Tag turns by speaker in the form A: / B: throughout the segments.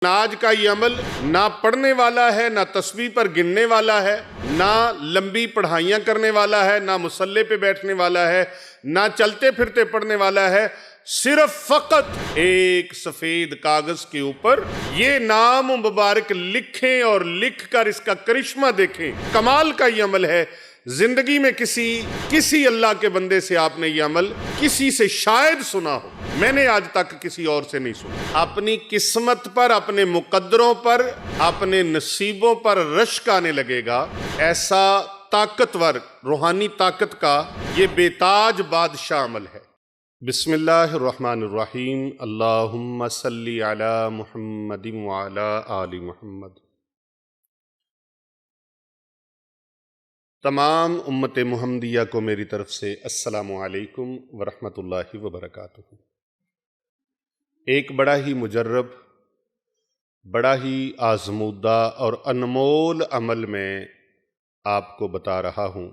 A: آج کا یہ عمل نہ پڑھنے والا ہے، نہ تسبیح پر گننے والا ہے، نہ لمبی پڑھائیاں کرنے والا ہے، نہ مصلی پہ بیٹھنے والا ہے، نہ چلتے پھرتے پڑھنے والا ہے، صرف فقط ایک سفید کاغذ کے اوپر یہ نام مبارک لکھیں اور لکھ کر اس کا کرشمہ دیکھیں۔ کمال کا یہ عمل ہے۔ زندگی میں کسی اللہ کے بندے سے آپ نے یہ عمل کسی سے شاید سنا ہو، میں نے آج تک کسی اور سے نہیں سنا۔ اپنی قسمت پر، اپنے مقدروں پر، اپنے نصیبوں پر رشک آنے لگے گا۔ ایسا طاقتور روحانی طاقت کا یہ بے تاج بادشاہ عمل ہے۔ بسم اللہ الرحمن الرحیم۔ اللہم صلی علی محمد وعلی آل محمد۔ تمام امت محمدیہ کو میری طرف سے السلام علیکم ورحمۃ اللہ وبرکاتہ۔ ایک بڑا ہی مجرب، بڑا ہی آزمودہ اور انمول عمل میں آپ کو بتا رہا ہوں۔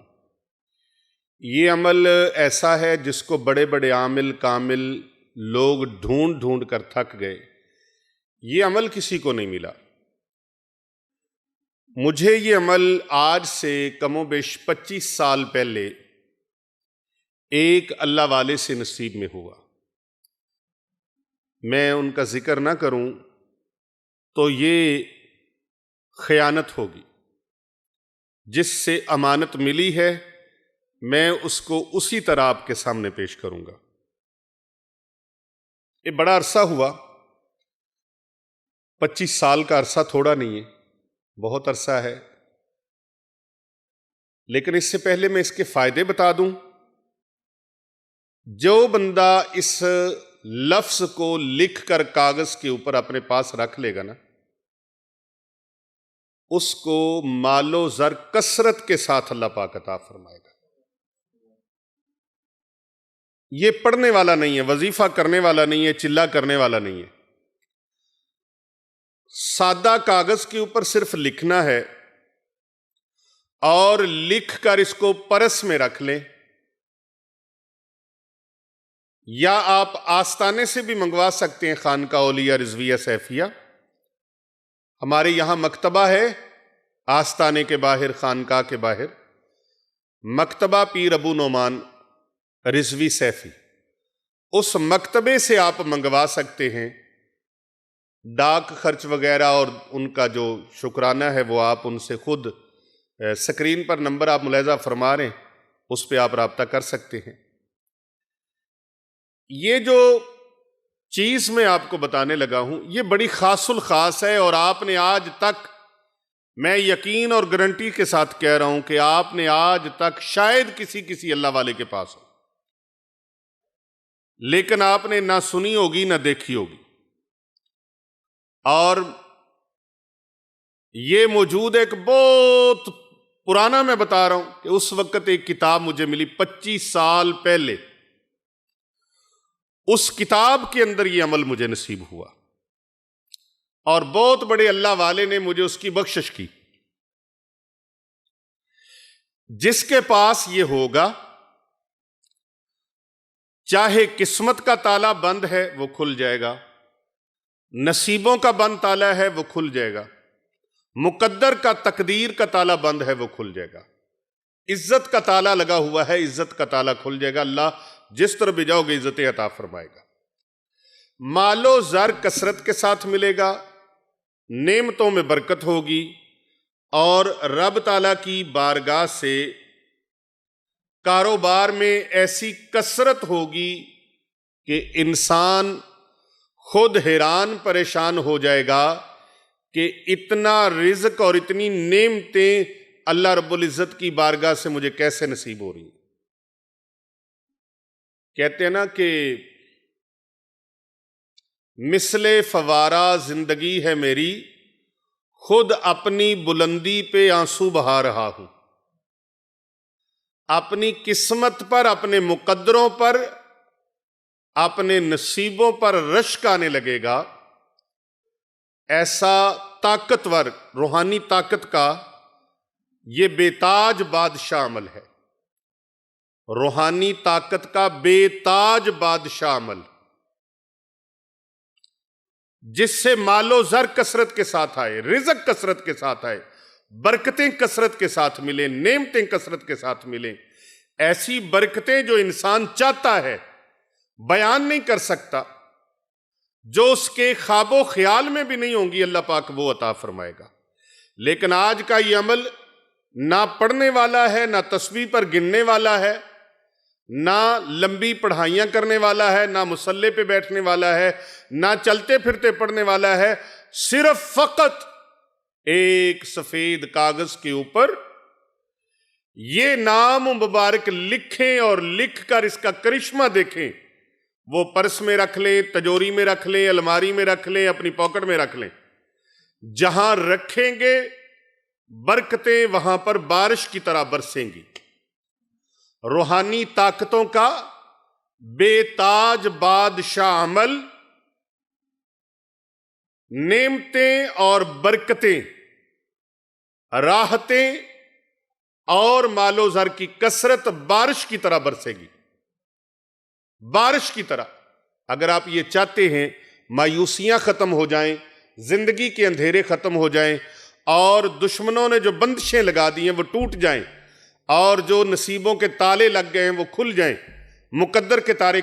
A: یہ عمل ایسا ہے جس کو بڑے بڑے عامل کامل لوگ ڈھونڈ ڈھونڈ کر تھک گئے۔ یہ عمل کسی کو نہیں ملا۔ مجھے یہ عمل آج سے کم و بیش 25 سال پہلے ایک اللہ والے سے نصیب میں ہوا۔ میں ان کا ذکر نہ کروں تو یہ خیانت ہوگی۔ جس سے امانت ملی ہے میں اس کو اسی طرح آپ کے سامنے پیش کروں گا۔ یہ بڑا عرصہ ہوا، 25 سال کا عرصہ تھوڑا نہیں ہے، بہت عرصہ ہے۔ لیکن اس سے پہلے میں اس کے فائدے بتا دوں۔ جو بندہ اس لفظ کو لکھ کر کاغذ کے اوپر اپنے پاس رکھ لے گا نا، اس کو مال و زر کثرت کے ساتھ اللہ پاک عطا فرمائے گا۔ یہ پڑھنے والا نہیں ہے، وظیفہ کرنے والا نہیں ہے، چلہ کرنے والا نہیں ہے۔ سادہ کاغذ کے اوپر صرف لکھنا ہے اور لکھ کر اس کو پرس میں رکھ لیں، یا آپ آستانے سے بھی منگوا سکتے ہیں۔ خانقاہ اولیاء رضویہ سیفیہ، ہمارے یہاں مکتبہ ہے آستانے کے باہر، خانقاہ کے باہر، مکتبہ پیر ابو نعمان رضوی سیفی، اس مکتبے سے آپ منگوا سکتے ہیں۔ ڈاک خرچ وغیرہ اور ان کا جو شکرانہ ہے وہ آپ ان سے خود سکرین پر نمبر آپ ملاحظہ فرما رہے ہیں، اس پہ آپ رابطہ کر سکتے ہیں۔ یہ جو چیز میں آپ کو بتانے لگا ہوں یہ بڑی خاص الخاص ہے، اور آپ نے آج تک، میں یقین اور گارنٹی کے ساتھ کہہ رہا ہوں کہ آپ نے آج تک شاید کسی اللہ والے کے پاس ہو، لیکن آپ نے نہ سنی ہوگی نہ دیکھی ہوگی۔ اور یہ موجود ہے، ایک بہت پرانا میں بتا رہا ہوں کہ اس وقت ایک کتاب مجھے ملی 25 سال پہلے، اس کتاب کے اندر یہ عمل مجھے نصیب ہوا، اور بہت بڑے اللہ والے نے مجھے اس کی بخشش کی۔ جس کے پاس یہ ہوگا، چاہے قسمت کا تالا بند ہے وہ کھل جائے گا، نصیبوں کا بند تالا ہے وہ کھل جائے گا، مقدر کا تقدیر کا تالا بند ہے وہ کھل جائے گا، عزت کا تالا لگا ہوا ہے عزت کا تالا کھل جائے گا۔ اللہ جس طرح بھی جاؤ گے عزت عطا فرمائے گا۔ مال و زر کثرت کے ساتھ ملے گا، نعمتوں میں برکت ہوگی، اور رب تعالیٰ کی بارگاہ سے کاروبار میں ایسی کثرت ہوگی کہ انسان خود حیران پریشان ہو جائے گا کہ اتنا رزق اور اتنی نعمتیں اللہ رب العزت کی بارگاہ سے مجھے کیسے نصیب ہو رہی ہیں۔ کہتے ہیں نا کہ مثل فوارہ زندگی ہے میری، خود اپنی بلندی پہ آنسو بہا رہا ہوں۔ اپنی قسمت پر، اپنے مقدروں پر، اپنے نصیبوں پر رشک آنے لگے گا۔ ایسا طاقتور روحانی طاقت کا یہ بے تاج بادشاہ عمل ہے، روحانی طاقت کا بے تاج بادشاہ عمل۔ جس سے مال و زر کثرت کے ساتھ آئے، رزق کثرت کے ساتھ آئے، برکتیں کثرت کے ساتھ ملیں، نعمتیں کثرت کے ساتھ ملیں، ایسی برکتیں جو انسان چاہتا ہے بیان نہیں کر سکتا، جو اس کے خواب و خیال میں بھی نہیں ہوں گی، اللہ پاک وہ عطا فرمائے گا۔ لیکن آج کا یہ عمل نہ پڑھنے والا ہے، نہ تسبیح پر گننے والا ہے، نہ لمبی پڑھائیاں کرنے والا ہے، نہ مصلی پہ بیٹھنے والا ہے، نہ چلتے پھرتے پڑھنے والا ہے، صرف فقط ایک سفید کاغذ کے اوپر یہ نام مبارک لکھیں اور لکھ کر اس کا کرشمہ دیکھیں، وہ پرس میں رکھ لیں، تجوری میں رکھ لیں، الماری میں رکھ لیں، اپنی پاکٹ میں رکھ لیں، جہاں رکھیں گے برکتیں وہاں پر بارش کی طرح برسیں گی۔ روحانی طاقتوں کا بے تاج بادشاہ عمل، نعمتیں اور برکتیں، راحتیں اور مال و زر کی کثرت بارش کی طرح برسے گی، بارش کی طرح۔ اگر آپ یہ چاہتے ہیں مایوسیاں ختم ہو جائیں، زندگی کے اندھیرے ختم ہو جائیں، اور دشمنوں نے جو بندشیں لگا دی ہیں وہ ٹوٹ جائیں، اور جو نصیبوں کے تالے لگ گئے ہیں وہ کھل جائیں، مقدر کے تالے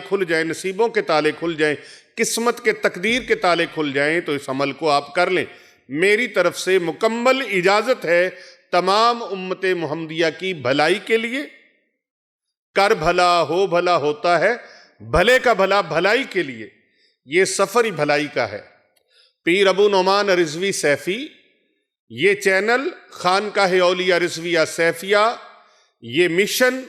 A: کھل جائیں، نصیبوں کے تالے کھل جائیں، قسمت کے تقدیر کے تالے کھل جائیں، تو اس عمل کو آپ کر لیں۔ میری طرف سے مکمل اجازت ہے تمام امت محمدیہ کی بھلائی کے لیے۔ کر بھلا ہو بھلا ہوتا ہے، بھلے کا بھلا بھلائی کے لیے، یہ سفر ہی بھلائی کا ہے۔ پیر ابو نعمان رضوی سیفی، یہ چینل خانقاہ اولیاء رضویہ سیفیہ، یہ مشن،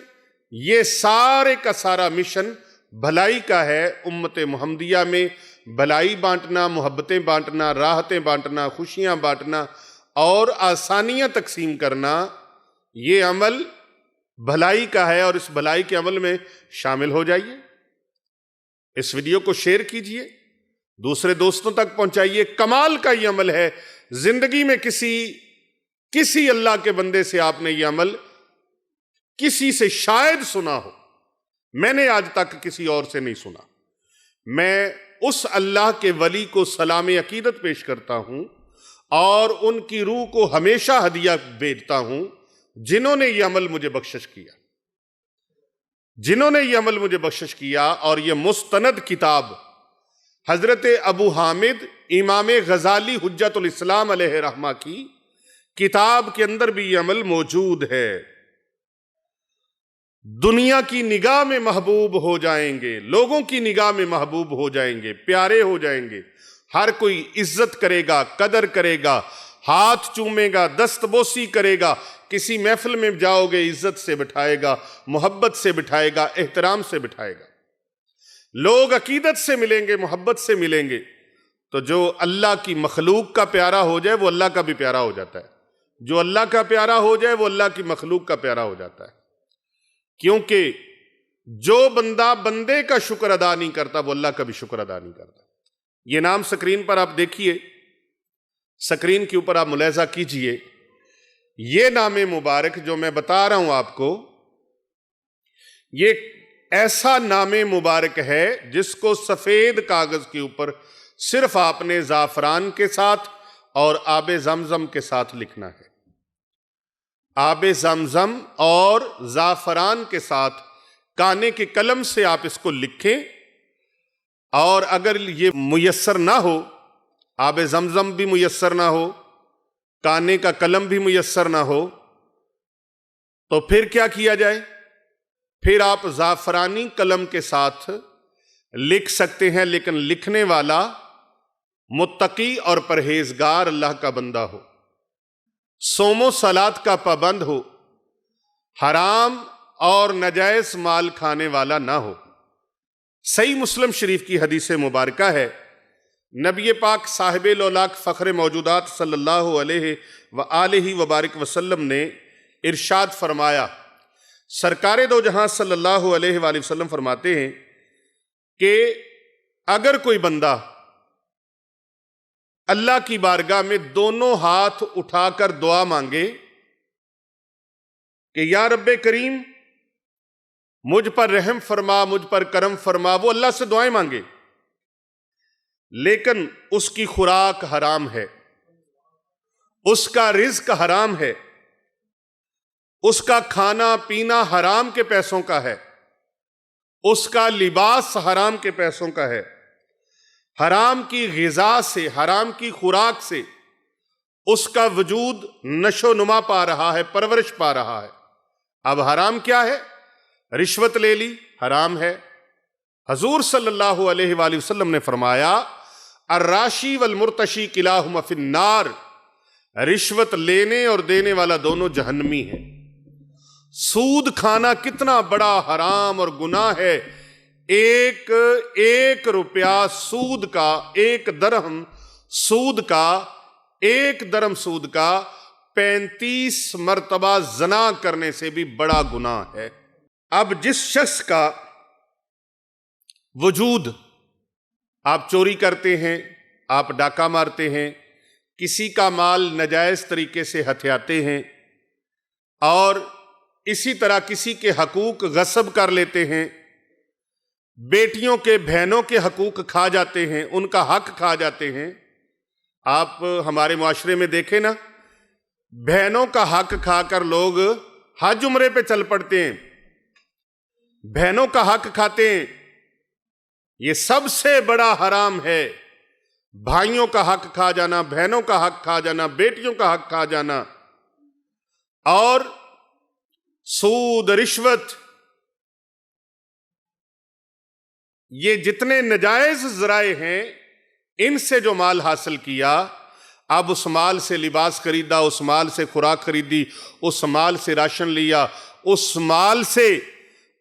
A: یہ سارے کا سارا مشن بھلائی کا ہے۔ امت محمدیہ میں بھلائی بانٹنا، محبتیں بانٹنا، راحتیں بانٹنا، خوشیاں بانٹنا اور آسانیاں تقسیم کرنا، یہ عمل بھلائی کا ہے، اور اس بھلائی کے عمل میں شامل ہو جائیے۔ اس ویڈیو کو شیئر کیجئے، دوسرے دوستوں تک پہنچائیے۔ کمال کا یہ عمل ہے، زندگی میں کسی اللہ کے بندے سے آپ نے یہ عمل کسی سے شاید سنا ہو، میں نے آج تک کسی اور سے نہیں سنا۔ میں اس اللہ کے ولی کو سلام عقیدت پیش کرتا ہوں اور ان کی روح کو ہمیشہ ہدیہ بھیجتا ہوں، جنہوں نے یہ عمل مجھے بخشش کیا، جنہوں نے یہ عمل مجھے بخشش کیا۔ اور یہ مستند کتاب حضرت ابو حامد امام غزالی حجت الاسلام علیہ رحمہ کی کتاب کے اندر بھی یہ عمل موجود ہے۔ دنیا کی نگاہ میں محبوب ہو جائیں گے، لوگوں کی نگاہ میں محبوب ہو جائیں گے، پیارے ہو جائیں گے، ہر کوئی عزت کرے گا، قدر کرے گا، ہاتھ چومے گا، دست بوسی کرے گا، کسی محفل میں جاؤ گے عزت سے بٹھائے گا، محبت سے بٹھائے گا، احترام سے بٹھائے گا۔ لوگ عقیدت سے ملیں گے، محبت سے ملیں گے، تو جو اللہ کی مخلوق کا پیارا ہو جائے وہ اللہ کا بھی پیارا ہو جاتا ہے، جو اللہ کا پیارا ہو جائے وہ اللہ کی مخلوق کا پیارا ہو جاتا ہے۔ کیونکہ جو بندہ بندے کا شکر ادا نہیں کرتا وہ اللہ کا بھی شکر ادا نہیں کرتا۔ یہ نام سکرین پر آپ دیکھیے، سکرین کے اوپر آپ ملاحظہ کیجئے، یہ نام مبارک جو میں بتا رہا ہوں آپ کو، یہ ایسا نام مبارک ہے جس کو سفید کاغذ کے اوپر صرف آپ نے زعفران کے ساتھ اور آب زمزم کے ساتھ لکھنا ہے۔ آب زمزم اور زعفران کے ساتھ کانے کے قلم سے آپ اس کو لکھیں، اور اگر یہ میسر نہ ہو، آب زمزم بھی میسر نہ ہو، کانے کا قلم بھی میسر نہ ہو، تو پھر کیا کیا جائے؟ پھر آپ زعفرانی قلم کے ساتھ لکھ سکتے ہیں، لیکن لکھنے والا متقی اور پرہیزگار اللہ کا بندہ ہو، صوم و صلات کا پابند ہو، حرام اور ناجائز مال کھانے والا نہ ہو۔ صحیح مسلم شریف کی حدیث مبارکہ ہے، نبی پاک صاحب الاولاق فخر موجودات صلی اللہ علیہ وآلہ وبارک وسلم نے ارشاد فرمایا، سرکار دو جہاں صلی اللہ علیہ وآلہ وسلم فرماتے ہیں کہ اگر کوئی بندہ اللہ کی بارگاہ میں دونوں ہاتھ اٹھا کر دعا مانگے کہ یا رب کریم مجھ پر رحم فرما، مجھ پر کرم فرما، وہ اللہ سے دعائیں مانگے، لیکن اس کی خوراک حرام ہے، اس کا رزق حرام ہے، اس کا کھانا پینا حرام کے پیسوں کا ہے، اس کا لباس حرام کے پیسوں کا ہے، حرام کی غذا سے، حرام کی خوراک سے اس کا وجود نشو نما پا رہا ہے، پرورش پا رہا ہے۔ اب حرام کیا ہے؟ رشوت لے لی، حرام ہے۔ حضور صلی اللہ علیہ وآلہ وسلم نے فرمایا الراشی والمرتشی کلاہما فی النار، رشوت لینے اور دینے والا دونوں جہنمی ہے۔ سود کھانا کتنا بڑا حرام اور گناہ ہے۔ ایک روپیہ سود کا، ایک درہم سود کا، ایک درہم سود کا 35 مرتبہ زنا کرنے سے بھی بڑا گناہ ہے۔ اب جس شخص کا وجود، آپ چوری کرتے ہیں، آپ ڈاکہ مارتے ہیں، کسی کا مال ناجائز طریقے سے ہتھیاتے ہیں، اور اسی طرح کسی کے حقوق غصب کر لیتے ہیں، بیٹیوں کے بہنوں کے حقوق کھا جاتے ہیں، ان کا حق کھا جاتے ہیں۔ آپ ہمارے معاشرے میں دیکھیں نا، بہنوں کا حق کھا کر لوگ حج عمرے پہ چل پڑتے ہیں، بہنوں کا حق کھاتے ہیں۔ یہ سب سے بڑا حرام ہے، بھائیوں کا حق کھا جانا، بہنوں کا حق کھا جانا، بیٹیوں کا حق کھا جانا۔ اور سود، رشوت، یہ جتنے ناجائز ذرائع ہیں، ان سے جو مال حاصل کیا، اب اس مال سے لباس خریدا، اس مال سے خوراک خریدی، اس مال سے راشن لیا، اس مال سے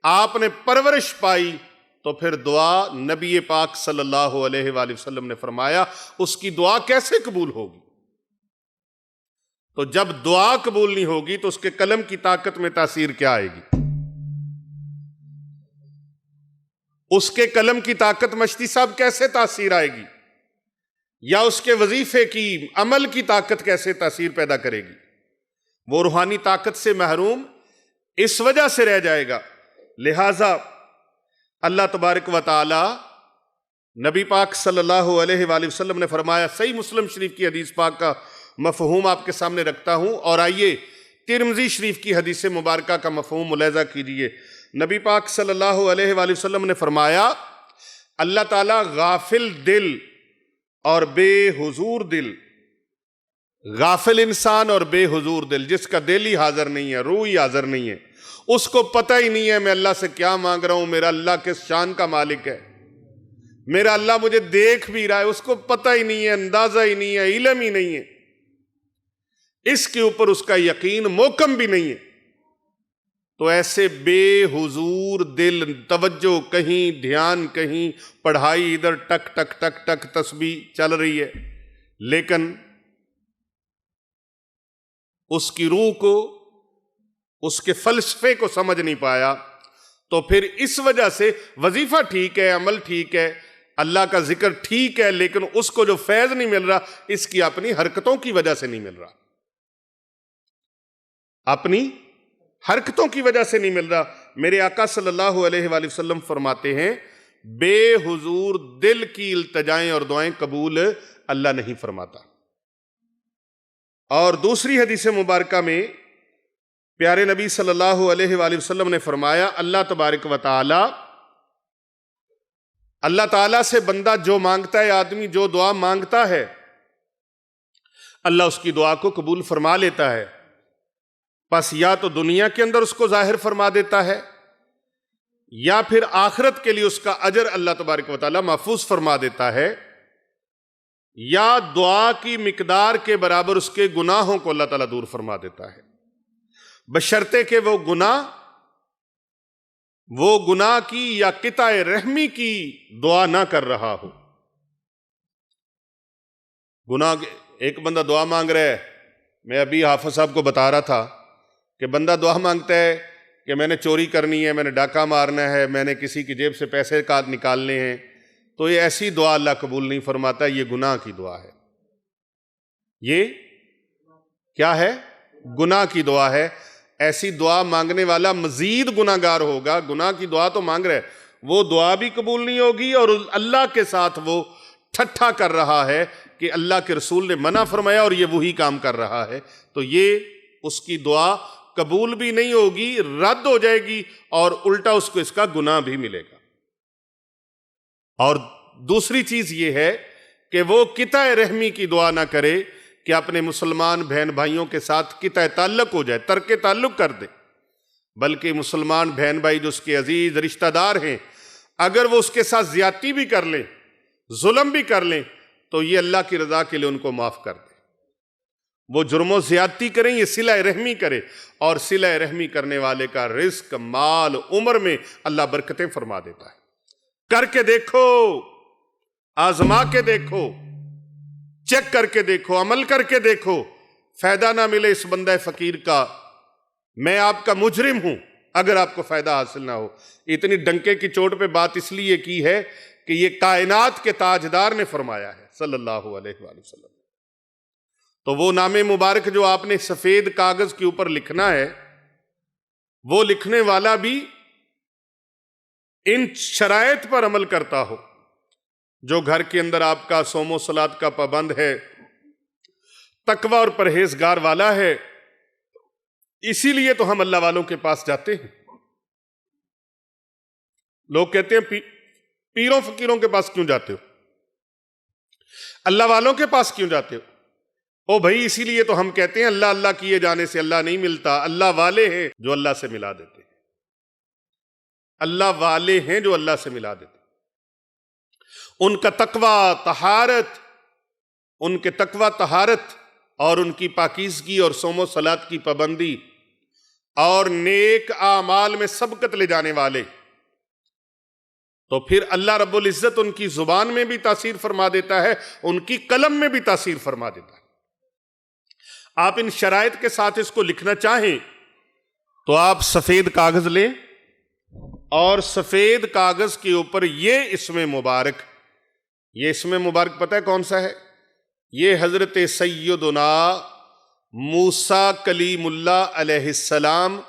A: آپ نے پرورش پائی، تو پھر دعا نبی پاک صلی اللہ علیہ وآلہ وسلم نے فرمایا اس کی دعا کیسے قبول ہوگی؟ تو جب دعا قبول نہیں ہوگی تو اس کے قلم کی طاقت میں تاثیر کیا آئے گی؟ اس کے قلم کی طاقت مشتی صاحب کیسے تاثیر آئے گی؟ یا اس کے وظیفے کی، عمل کی طاقت کیسے تاثیر پیدا کرے گی؟ وہ روحانی طاقت سے محروم اس وجہ سے رہ جائے گا۔ لہذا اللہ تبارک و تعالی، نبی پاک صلی اللہ علیہ وآلہ وسلم نے فرمایا، صحیح مسلم شریف کی حدیث پاک کا مفہوم آپ کے سامنے رکھتا ہوں، اور آئیے ترمذی شریف کی حدیث مبارکہ کا مفہوم ملاحظہ کیجیے۔ نبی پاک صلی اللہ علیہ وآلہ وسلم نے فرمایا اللہ تعالیٰ غافل دل اور بے حضور دل، غافل انسان اور بے حضور دل، جس کا دل ہی حاضر نہیں ہے، روح ہی حاضر نہیں ہے، اس کو پتہ ہی نہیں ہے میں اللہ سے کیا مانگ رہا ہوں، میرا اللہ کس شان کا مالک ہے، میرا اللہ مجھے دیکھ بھی رہا ہے، اس کو پتہ ہی نہیں ہے، اندازہ ہی نہیں ہے، علم ہی نہیں ہے، اس کے اوپر اس کا یقین محکم بھی نہیں ہے۔ تو ایسے بے حضور دل، توجہ کہیں، دھیان کہیں، پڑھائی ادھر، ٹک ٹک ٹک ٹک تسبیح چل رہی ہے، لیکن اس کی روح کو، اس کے فلسفے کو سمجھ نہیں پایا، تو پھر اس وجہ سے وظیفہ ٹھیک ہے، عمل ٹھیک ہے، اللہ کا ذکر ٹھیک ہے، لیکن اس کو جو فیض نہیں مل رہا، اس کی اپنی حرکتوں کی وجہ سے نہیں مل رہا، اپنی حرکتوں کی وجہ سے نہیں مل رہا۔ میرے آقا صلی اللہ علیہ وآلہ وسلم فرماتے ہیں بے حضور دل کی التجائیں اور دعائیں قبول اللہ نہیں فرماتا۔ اور دوسری حدیث مبارکہ میں پیارے نبی صلی اللہ علیہ وآلہ وسلم نے فرمایا اللہ تبارک و تعالی، اللہ تعالیٰ سے بندہ جو مانگتا ہے، آدمی جو دعا مانگتا ہے، اللہ اس کی دعا کو قبول فرما لیتا ہے۔ پس یا تو دنیا کے اندر اس کو ظاہر فرما دیتا ہے، یا پھر آخرت کے لیے اس کا اجر اللہ تبارک و تعالیٰ محفوظ فرما دیتا ہے، یا دعا کی مقدار کے برابر اس کے گناہوں کو اللہ تعالیٰ دور فرما دیتا ہے، بشرطے کہ وہ گناہ کی یا قطع رحمی کی دعا نہ کر رہا ہو۔ گناہ، ایک بندہ دعا مانگ رہا ہے، میں ابھی حافظ صاحب کو بتا رہا تھا کہ بندہ دعا مانگتا ہے کہ میں نے چوری کرنی ہے، میں نے ڈاکہ مارنا ہے، میں نے کسی کی جیب سے پیسے نکالنے ہیں، تو یہ ایسی دعا اللہ قبول نہیں فرماتا، یہ گناہ کی دعا ہے۔ یہ کیا ہے؟ گناہ کی دعا ہے۔ ایسی دعا مانگنے والا مزید گناہگار ہوگا۔ گناہ کی دعا تو مانگ رہے، وہ دعا بھی قبول نہیں ہوگی، اور اللہ کے ساتھ وہ ٹھٹھا کر رہا ہے کہ اللہ کے رسول نے منع فرمایا اور یہ وہی کام کر رہا ہے، تو یہ اس کی دعا قبول بھی نہیں ہوگی، رد ہو جائے گی، اور الٹا اس کو اس کا گناہ بھی ملے گا۔ اور دوسری چیز یہ ہے کہ وہ قطع رحمی کی دعا نہ کرے کہ اپنے مسلمان بہن بھائیوں کے ساتھ قطع تعلق ہو جائے، ترک تعلق کر دے، بلکہ مسلمان بہن بھائی جو اس کے عزیز رشتہ دار ہیں، اگر وہ اس کے ساتھ زیادتی بھی کر لیں، ظلم بھی کر لیں، تو یہ اللہ کی رضا کے لیے ان کو معاف کر دے۔ وہ جرم و زیادتی کریں، یہ صلہ رحمی کرے، اور صلہ رحمی کرنے والے کا رزق، مال، عمر میں اللہ برکتیں فرما دیتا ہے۔ کر کے دیکھو، آزما کے دیکھو، چیک کر کے دیکھو، عمل کر کے دیکھو، فائدہ نہ ملے اس بندہ فقیر کا، میں آپ کا مجرم ہوں اگر آپ کو فائدہ حاصل نہ ہو۔ اتنی ڈنکے کی چوٹ پہ بات اس لیے کی ہے کہ یہ کائنات کے تاجدار نے فرمایا ہے صلی اللہ علیہ وآلہ وسلم۔ تو وہ نام مبارک جو آپ نے سفید کاغذ کے اوپر لکھنا ہے، وہ لکھنے والا بھی ان شرائط پر عمل کرتا ہو، جو گھر کے اندر آپ کا صوم و صلات کا پابند ہے، تقوی اور پرہیزگار والا ہے۔ اسی لیے تو ہم اللہ والوں کے پاس جاتے ہیں۔ لوگ کہتے ہیں پیروں فقیروں کے پاس کیوں جاتے ہو، اللہ والوں کے پاس کیوں جاتے ہو؟ او بھائی، اسی لیے تو ہم کہتے ہیں اللہ اللہ کیے جانے سے اللہ نہیں ملتا، اللہ والے ہیں جو اللہ سے ملا دیتے ہیں، اللہ والے ہیں جو اللہ سے ملا دیتے ہیں۔ ان کا تقوی طہارت، ان کے تقوی طہارت اور ان کی پاکیزگی اور صوم و صلات کی پابندی اور نیک اعمال میں سبقت لے جانے والے، تو پھر اللہ رب العزت ان کی زبان میں بھی تاثیر فرما دیتا ہے، ان کی قلم میں بھی تاثیر فرما دیتا ہے۔ آپ ان شرائط کے ساتھ اس کو لکھنا چاہیں تو آپ سفید کاغذ لیں، اور سفید کاغذ کے اوپر یہ اسم مبارک، یہ اسم مبارک پتہ ہے کون سا ہے؟ یہ حضرت سیدنا موسیٰ کلیم اللہ علیہ السلام،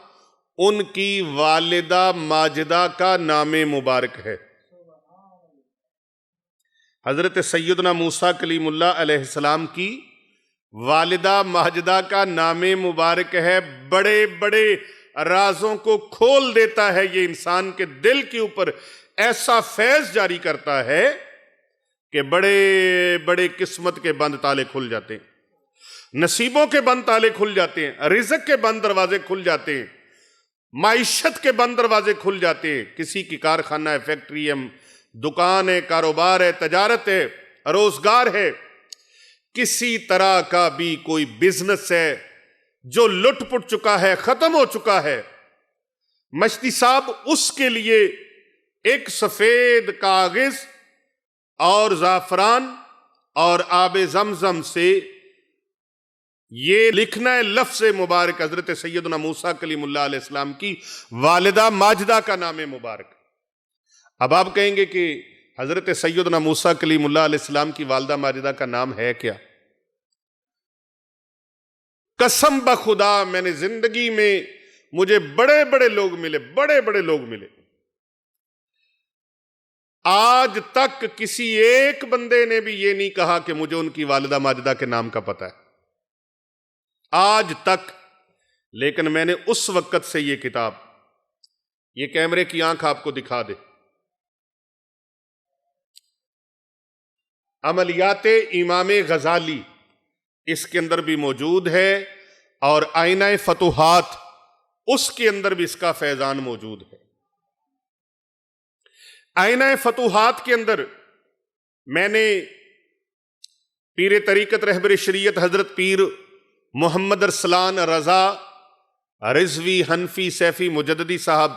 A: ان کی والدہ ماجدہ کا نام مبارک ہے۔ حضرت سیدنا موسیٰ کلیم اللہ علیہ السلام کی والدہ ماجدہ کا نام مبارک ہے۔ بڑے بڑے رازوں کو کھول دیتا ہے، یہ انسان کے دل کے اوپر ایسا فیض جاری کرتا ہے کہ بڑے بڑے قسمت کے بند تالے کھل جاتے ہیں، نصیبوں کے بند تالے کھل جاتے ہیں، رزق کے بند دروازے کھل جاتے ہیں، معیشت کے بند دروازے کھل جاتے ہیں۔ کسی کی کارخانہ ہے، فیکٹری ہے، دکان ہے، کاروبار ہے، تجارت ہے، روزگار ہے، کسی طرح کا بھی کوئی بزنس ہے جو لٹ پٹ چکا ہے، ختم ہو چکا ہے، مشتی صاحب اس کے لیے ایک سفید کاغذ اور زعفران اور آب زمزم سے یہ لکھنا ہے لفظ مبارک، حضرت سیدنا موسیٰ کلیم اللہ علیہ السلام کی والدہ ماجدہ کا نام مبارک۔ اب آپ کہیں گے کہ حضرت سیدنا موسیٰ کلیم اللہ علیہ السلام کی والدہ ماجدہ کا نام ہے کیا؟ قسم بخدا میں نے زندگی میں مجھے بڑے بڑے لوگ ملے، بڑے بڑے لوگ ملے، آج تک کسی ایک بندے نے بھی یہ نہیں کہا کہ مجھے ان کی والدہ ماجدہ کے نام کا پتہ ہے، آج تک۔ لیکن میں نے اس وقت سے یہ کتاب، یہ کیمرے کی آنکھ آپ کو دکھا دے، عملیات امام غزالی اس کے اندر بھی موجود ہے، اور آئینہ فتوحات اس کے اندر بھی اس کا فیضان موجود ہے۔ آئینہ فتوحات کے اندر میں نے پیر طریقت رہبر شریعت حضرت پیر محمد ارسلان رضا رضوی حنفی سیفی مجددی صاحب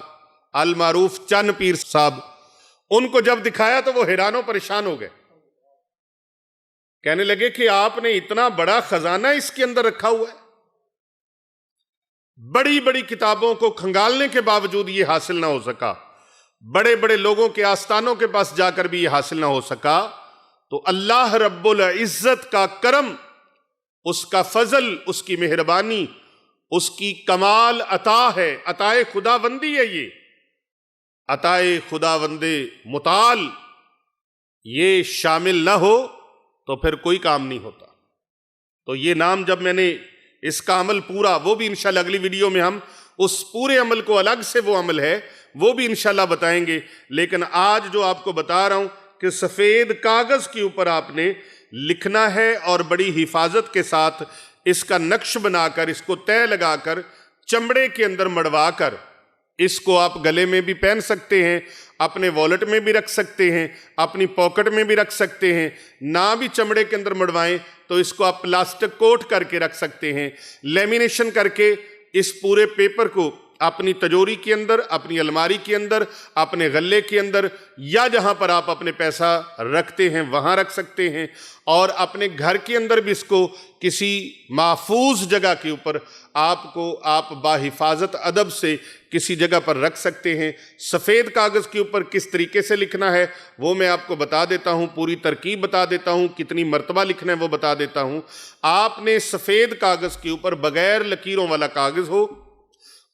A: المعروف چن پیر صاحب، ان کو جب دکھایا تو وہ حیران و پریشان ہو گئے، کہنے لگے کہ آپ نے اتنا بڑا خزانہ اس کے اندر رکھا ہوا ہے، بڑی بڑی کتابوں کو کھنگالنے کے باوجود یہ حاصل نہ ہو سکا، بڑے بڑے لوگوں کے آستانوں کے پاس جا کر بھی یہ حاصل نہ ہو سکا، تو اللہ رب العزت کا کرم، اس کا فضل، اس کی مہربانی، اس کی کمال عطا ہے، عطائے خداوندی ہے، یہ عطائے خداوند متعال، یہ شامل نہ ہو تو پھر کوئی کام نہیں ہوتا۔ تو یہ نام جب میں نے اس کا عمل پورا، وہ بھی انشاءاللہ اگلی ویڈیو میں ہم اس پورے عمل کو، الگ سے وہ عمل ہے وہ بھی انشاءاللہ بتائیں گے، لیکن آج جو آپ کو بتا رہا ہوں کہ سفید کاغذ کے اوپر آپ نے لکھنا ہے اور بڑی حفاظت کے ساتھ اس کا نقش بنا کر، اس کو تہ لگا کر، چمڑے کے اندر مڑوا کر، اس کو آپ گلے میں بھی پہن سکتے ہیں، اپنے والیٹ میں بھی رکھ سکتے ہیں، اپنی پاکٹ میں بھی رکھ سکتے ہیں، نہ بھی چمڑے کے اندر مڑوائیں تو اس کو آپ پلاسٹک کوٹ کر کے رکھ سکتے ہیں، لیمینیشن کر کے اس پورے پیپر کو اپنی تجوری کے اندر، اپنی الماری کے اندر، اپنے غلے کے اندر، یا جہاں پر آپ اپنے پیسہ رکھتے ہیں وہاں رکھ سکتے ہیں، اور اپنے گھر کے اندر بھی اس کو کسی محفوظ جگہ کے اوپر آپ باحفاظت ادب سے کسی جگہ پر رکھ سکتے ہیں۔ سفید کاغذ کے اوپر کس طریقے سے لکھنا ہے وہ میں آپ کو بتا دیتا ہوں، پوری ترکیب بتا دیتا ہوں، کتنی مرتبہ لکھنا ہے وہ بتا دیتا ہوں۔ آپ نے سفید کاغذ کے اوپر، بغیر لکیروں والا کاغذ ہو،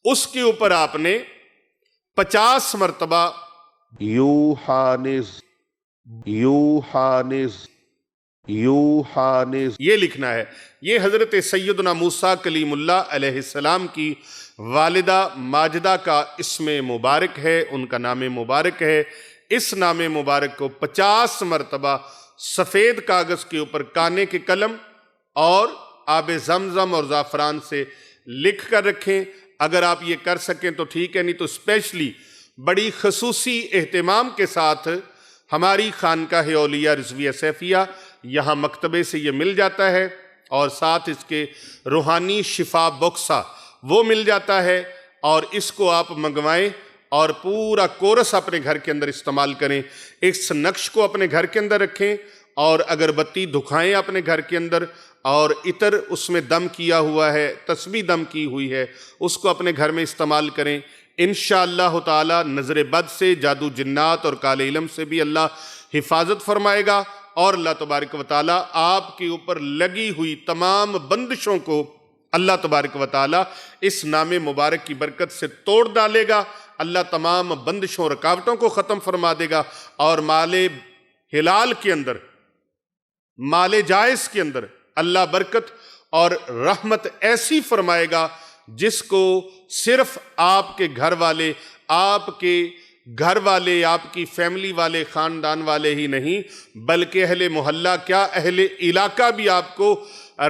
A: اس کے اوپر آپ نے 50 مرتبہ یوحانس یوحانس یوحانس یہ لکھنا ہے۔ یہ حضرت سیدنا موسیٰ کلیم اللہ علیہ السلام کی والدہ ماجدہ کا اسم مبارک ہے، ان کا نام مبارک ہے۔ اس نام مبارک کو 50 مرتبہ سفید کاغذ کے اوپر کانے کے قلم اور آب زمزم اور زعفران سے لکھ کر رکھیں۔ اگر آپ یہ کر سکیں تو ٹھیک ہے، نہیں تو اسپیشلی بڑی خصوصی اہتمام کے ساتھ ہماری خانقاہ اولیاء رضویہ سیفیہ یہاں مکتبے سے یہ مل جاتا ہے، اور ساتھ اس کے روحانی شفا بکسہ وہ مل جاتا ہے، اور اس کو آپ منگوائیں اور پورا کورس اپنے گھر کے اندر استعمال کریں۔ اس نقش کو اپنے گھر کے اندر رکھیں اور اگربتی دکھائیں اپنے گھر کے اندر، اور عطر اس میں دم کیا ہوا ہے، تسبیح دم کی ہوئی ہے، اس کو اپنے گھر میں استعمال کریں۔ انشاءاللہ تعالی نظر بد سے، جادو جنات اور کالے علم سے بھی اللہ حفاظت فرمائے گا، اور اللہ تبارک و تعالی آپ کے اوپر لگی ہوئی تمام بندشوں کو اللہ تبارک و تعالی اس نام مبارک کی برکت سے توڑ ڈالے گا۔ اللہ تمام بندشوں رکاوٹوں کو ختم فرما دے گا، اور مال حلال کے اندر، مال جائز کے اندر اللہ برکت اور رحمت ایسی فرمائے گا جس کو صرف آپ کے گھر والے، آپ کی فیملی والے، خاندان والے ہی نہیں، بلکہ اہل محلہ کیا، اہل علاقہ بھی آپ کو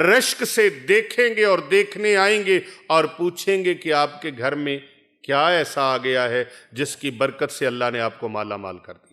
A: رشک سے دیکھیں گے اور دیکھنے آئیں گے اور پوچھیں گے کہ آپ کے گھر میں کیا ایسا آ گیا ہے جس کی برکت سے اللہ نے آپ کو مالا مال کر دیا۔